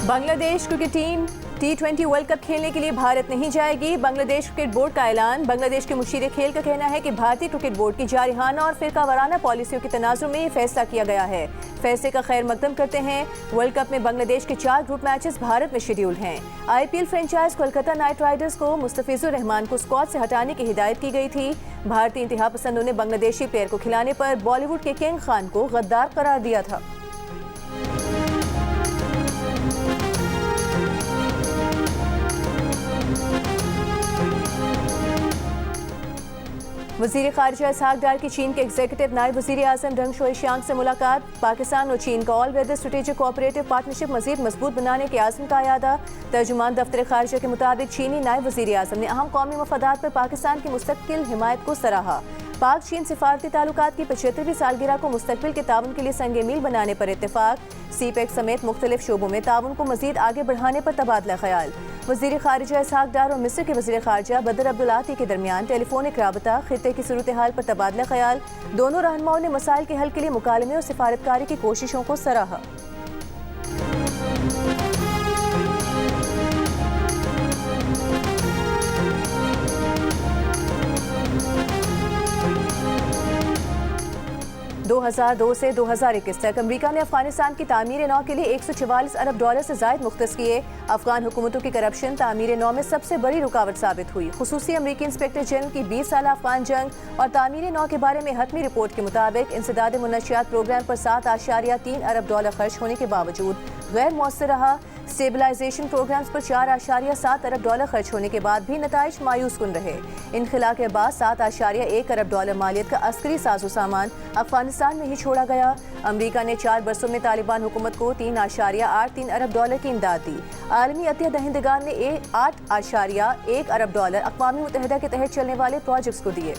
Bangladesh cricket team T20 world cup खेलने के लिए भारत नहीं जाएगी। बांग्लादेश क्रिकेट बोर्ड का ऐलान। बांग्लादेश के मुशीर खेल का कहना है कि भारतीय क्रिकेट बोर्ड की जारहाना और फिरका वाराना पॉलिसियों के तनाजुर में ये फैसला किया गया है। फैसले का खैर मकदम करते हैं। वर्ल्ड कप में बांग्लादेश के 4 ग्रुप मैचेस भारत में शेड्यूल हैं। IPL franchise Kolkata night Riders को मुस्तफिजुर रहमान को स्क्वाड से हटाने की हिदायत की गई थी। भारतीय इंतहा पसंदों ने बांग्लादेशी प्लेयर को खिलाने पर बॉलीवुड के किंग खान को गद्दार करार दिया था। वज़ीर ख़ारिजा इसहाक डार की चीन के एग्जीक्यूटिव नायब वज़ीर आज़म डंग शोइशियांग से मुलाकात। पाकिस्तान और चीन का all weather strategic cooperative partnership मज़ीद मजबूत बनाने के आज़म का अयादा। तर्जुमान दफ्तर ख़ारिजा के मुताबिक चीनी नायब वज़ीर आज़म ने अहम कौमी मफादात पर पाकिस्तान की मुस्तकिल हिमायत को सराहा। पाक चीन सिफारती ताल्लुकात की 75वीं सालगिरह को मुस्तकबिल के ताउन के लिए संगे मील बनाने पर इत्तेफाक। CPEC समेत मुख्तलिफ शोबों में ताउन को मजीद आगे बढ़ाने पर तबादला ख्याल। वज़ीर ख़ारिजा इसहाक डार और मिस्र के वज़ीर ख़ारिजा बदर अब्दुल्लाती के दरमियान टेलीफोनिक राबता। खित्ते की सूरत हाल पर तबादला ख्याल। दोनों रहनुमाओं ने मसाइल के हल के लिए मुकालमे और सिफारतकारी की कोशिशों को सराहा। $2002 से 2021 तक अमेरिका ने अफगानिस्तान की तामीर नौ के लिए $144 अरब से ज़ायद मुख्तस किए। अफगान हुकूमतों की करप्शन तामीर नौ में सबसे बड़ी रुकावट साबित हुई। खुसूसी अमेरिकी इंस्पेक्टर जनरल की 20 साल अफगान जंग और तामीर नौ के बारे में हतमी रिपोर्ट के मुताबिक इंसदाद मुनशियात प्रोग्राम पर $7.3 अरब खर्च होने के बावजूद गैर मौसर रहा। स्टेबलाइजेशन प्रोग्राम्स पर $4.7 अरब खर्च होने के बाद भी नताइज मायूस कुन रहे। इनखला के बाद $7.1 अरब मालियत का अस्करी साजो सामान अफगानिस्तान में ही छोड़ा गया। अमेरिका ने 4 बरसों में तालिबान हुकूमत को $3.83 अरब की इमदाद दी। आलमी अतिया दहिंदगान ने $8.1 अरब अक़वाम मुत्तहिदा के तहत चलने वाले प्रोजेक्ट्स को दिए।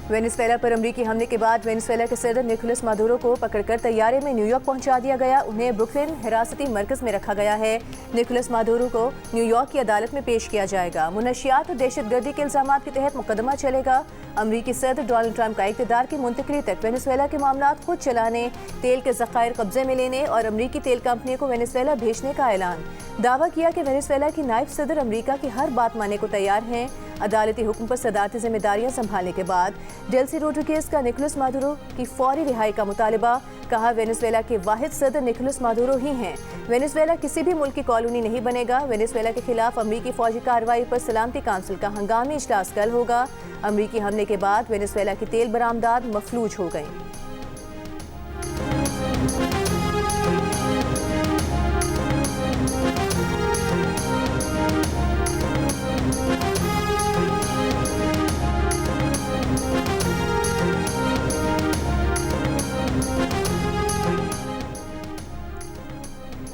वेनेजुएला पर अमरीकी हमले के बाद वेनेजुएला के सदर निकोलस मादुरो को पकड़कर तैयारे में न्यूयॉर्क पहुंचा दिया गया। उन्हें ब्रुकलिन हिरासती मरकज में रखा गया है। निकोलस मादुरो को न्यूयॉर्क की अदालत में पेश किया जाएगा। मुनशियात और दहशतगर्दी के इल्जामात के तहत मुकदमा चलेगा। अमरीकी सदर डोनाल्ड ट्रंप का इक़्तिदार की मुंतकली तक वेनेजुएला के मामला खुद चलाने, तेल के ज़खायर कब्जे में लेने और अमरीकी तेल कंपनियों को वेनेजुएला भेजने का ऐलान। दावा किया कि वेनेजुएला की नायब सदर अमरीका की हर बात मानने को तैयार हैं। अदालती हुक्म पर सदारती जिम्मेदारियां संभालने के बाद डेल्सी रोड्रिगेज का निकोलस मादुरो की फौरी रिहाई का मुतालबा। कहा वेनेजुएला के वाहिद सदर निकोलस मादुरो ही हैं। वेनेजुएला किसी भी मुल्क की कॉलोनी नहीं बनेगा। वेनेजुएला के खिलाफ अमरीकी फौजी कार्रवाई पर सलामती काउंसिल का हंगामी इजलास कल होगा। अमरीकी हमले के बाद वेनेजुएला की तेल बरामदात मफलूज हो गई।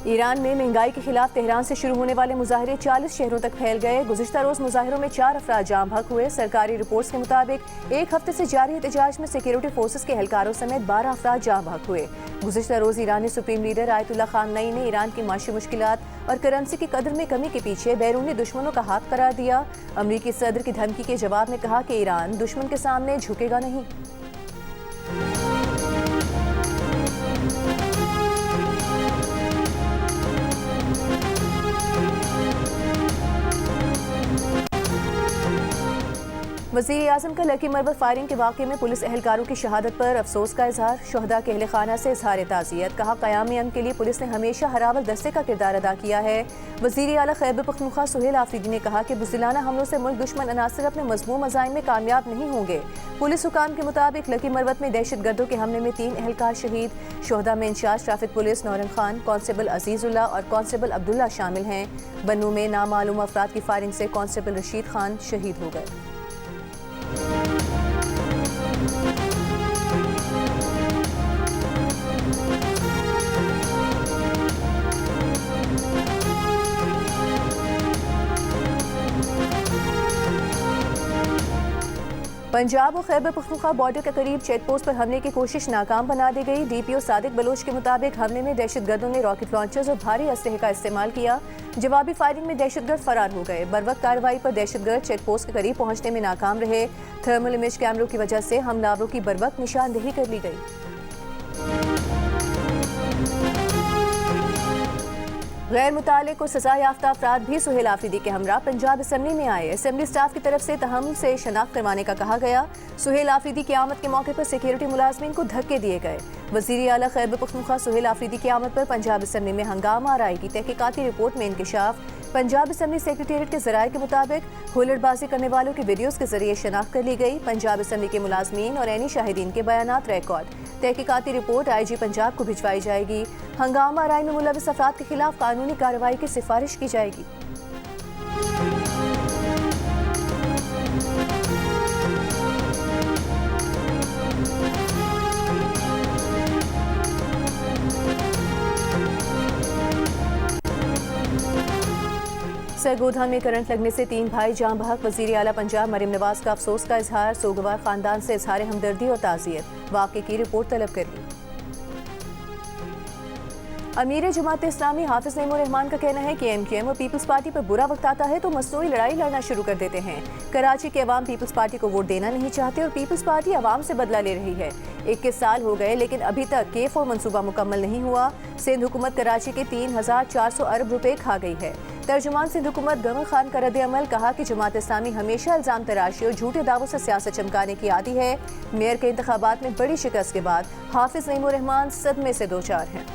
ईरान में महंगाई के खिलाफ तेहरान से शुरू होने वाले मुजाहरे 40 शहरों तक फैल गए। गुज़िश्ता रोज़ मुजाहरों में 4 अफराद जाम बहक हुए। सरकारी रिपोर्ट्स के मुताबिक एक हफ्ते से जारी एहतजाज में सिक्योरिटी फोर्सेस के एहलकारों समेत 12 अफराद जाम बहक हुए। गुज़िश्ता रोज़ ईरानी सुप्रीम लीडर आयतुल्लाह खामनई ने ईरान की माशी मुश्किलात और करेंसी की कदर में कमी के पीछे बैरूनी दुश्मनों का हाथ करार दिया। अमरीकी सदर की धमकी के जवाब में कहा कि ईरान दुश्मन के सामने झुकेगा नहीं। वज़ीर आज़म का लकी मरबत फायरिंग के वाक़े में पुलिस एहलकारों की शहादत पर अफसोस का इजहार। शहदा के अहले खाना से इजहार ताज़ियत। कहा क़याम अमन के लिए पुलिस ने हमेशा हरावल दस्ते का किरदार अदा किया है। वज़ीर आला खैबर पख्तूनख्वा सुहेल आफरीदी ने कहा कि बुज़दिलाना हमलों से मुल्क दुश्मन अनासर अपने मज़मूम अज़ाइम में कामयाब नहीं होंगे। पुलिस हुकाम के मुताबिक लकी मरबत में दहशतगर्दों के हमले में 3 एहलकार शहीद। शहदा में incharge traffic police Nauran Khan, constable Azizullah और कांस्टेबल अब्दुल्ला शामिल हैं। बन्नू में नामालूम अफराद की फायरिंग से कांस्टेबल रशीद खान शहीद हो गए। पंजाब और खैबर पख्तूनख्वा बॉर्डर के करीब चेक पोस्ट पर हमले की कोशिश नाकाम बना दी गई। DPO सादिक बलोच के मुताबिक हमले में दहशतगर्दों ने रॉकेट लॉन्चर्स और भारी असलहे का इस्तेमाल किया। जवाबी फायरिंग में दहशतगर्द फरार हो गए। बरवक्त कार्रवाई पर दहशतगर्द चेक पोस्ट के करीब पहुंचने में नाकाम रहे। थर्मल इमेज कैमरों की वजह से हमलावरों की बरवक्त निशानदेही कर ली गई। गैर मुतालिक और सजा याफ्ता अफराद भी सुहेल आफरीदी के हमरा पंजाब असम्बली में आए। असम्बली स्टाफ की तरफ से तहम से शनाख्त करवाने का कहा गया। सुहेल आफरीदी की आमद के मौके पर सिक्योरिटी मुलाजमीन को धक्के दिए गए। वज़ीर आला खैबर पख्तूनख्वा सुहेल आफरीदी की आमद पर पंजाब असम्बली में हंगामा आराई की तहकीकाती रिपोर्ट में इंकशाफ। पंजाब असम्बली सेक्रेटेरिएट के जराये के मुताबिक हुल्लड़बाजी करने वालों की वीडियोज़ के जरिए शनाख्त कर ली गई। पंजाब असम्बली के मुलाजमीन और ऐनी शाहिदीन के बयानात रिकॉर्ड। तहकीकाती रिपोर्ट IG पंजाब को भिजवाई जाएगी। हंगामा आराई में मुलविस अफराद के खिलाफ कानूनी कार्रवाई की सिफारिश की जाएगी। सरगोधा में करंट लगने से 3 भाई जान बहक। वज़ीर आला पंजाब मरीम नवाज का अफसोस का इजहार। सोगवार खानदान से इजहार हमदर्दी और ताज़ियत। वाक़े की रिपोर्ट तलब कर ली। अमीर जमात इस्लामी हाफिज नईमुर रहमान का कहना है कि MKM और पीपल्स पार्टी पर बुरा वक्त आता है तो मसनूई लड़ाई लड़ना शुरू कर देते हैं। कराची के अवाम पीपल्स पार्टी को वोट देना नहीं चाहते और पीपल्स पार्टी अवाम से बदला ले रही है। 21 साल हो गए लेकिन अभी तक K4 मंसूबा मुकम्मल नहीं हुआ। सिंध हुकूमत कराची के 3400 अरब रुपए खा गई है। तर्जुमान सिंध हुकूमत गमर खान का रद्द-ए-अमल। कहा कि जमात इस्लामी हमेशा इल्जाम तराशी और झूठे दावों से सियासत चमकाने की आदी है। मेयर के इंतखाबात में बड़ी शिकस्त के बाद हाफिज नईमुर रहमान सदमे से दो चार हैं।